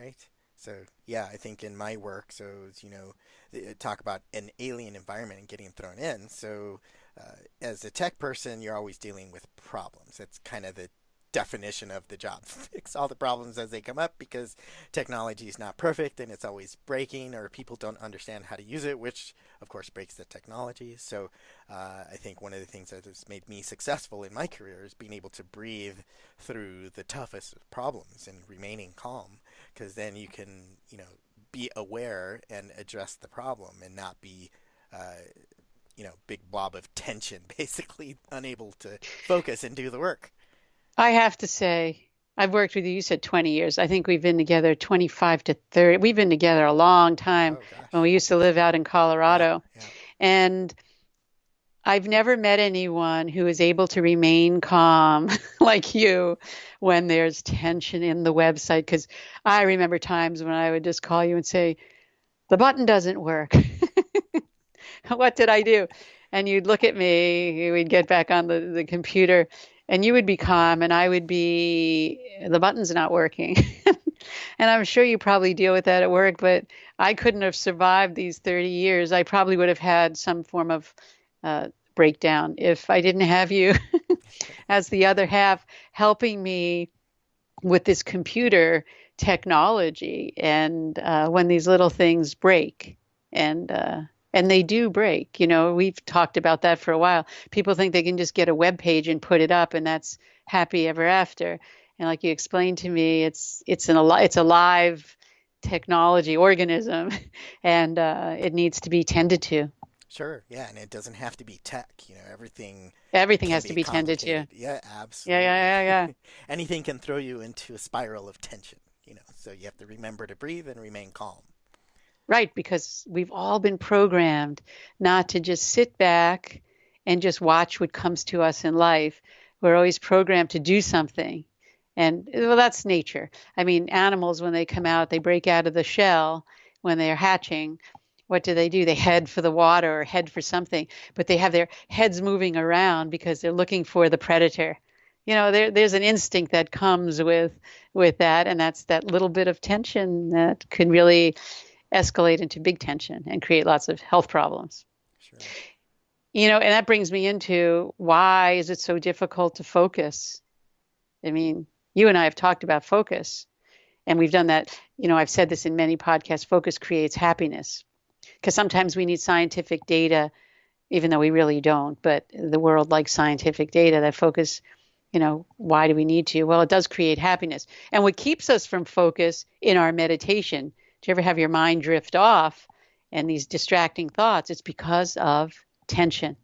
right? So yeah, I think in my work, so talk about an alien environment and getting thrown in. So as a tech person, you're always dealing with problems. That's kind of the definition of the job. Fix all the problems as they come up because technology is not perfect and it's always breaking or people don't understand how to use it, which of course breaks the technology. So I think one of the things that has made me successful in my career is being able to breathe through the toughest problems and remaining calm because then you can, be aware and address the problem and not be big blob of tension, basically unable to focus and do the work. I have to say, I've worked with you. You said 20 years. I think we've been together 25 to 30. We've been together a long time Oh when gosh. we used to live out in Yeah, Colorado. yeah. And I've never met anyone who is able to remain calm like you when there's tension in the website. Because I remember times when I would just call you and say, the button doesn't work. What did I do? And you'd look at me, we'd get back on the computer, and you would be calm, and I would be, the button's not working. And I'm sure you probably deal with that at work, but I couldn't have survived these 30 years. I probably would have had some form of breakdown if I didn't have you as the other half helping me with this computer technology. And when these little things break, and and they do break. We've talked about that for a while. People think they can just get a web page and put it up, and that's happy ever after. And like you explained to me, it's a live technology organism, and it needs to be tended to. Sure. Yeah, and it doesn't have to be tech. Everything Everything can has to be be tended to. complicated. Yeah, Yeah, absolutely. yeah, yeah, yeah. Anything can throw you into a spiral of tension, so you have to remember to breathe and remain calm. Right, because we've all been programmed not to just sit back and just watch what comes to us in life. We're always programmed to do something. And well, that's nature. I mean, animals, when they come out, they break out of the shell when they're hatching. What do? They head for the water or head for something, but they have their heads moving around because they're looking for the predator. There's an instinct that comes with that, and that's that little bit of tension that can really escalate into big tension and create lots of health problems. Sure. And that brings me into why is it so difficult to focus? I mean, you and I have talked about focus, and we've done that. I've said this in many podcasts, focus creates happiness. Because sometimes we need scientific data, even though we really don't, but the world likes scientific data that focus, why do we need to? Well, it does create happiness. And what keeps us from focus in our meditation, do you ever have your mind drift off and these distracting thoughts? It's because of tension.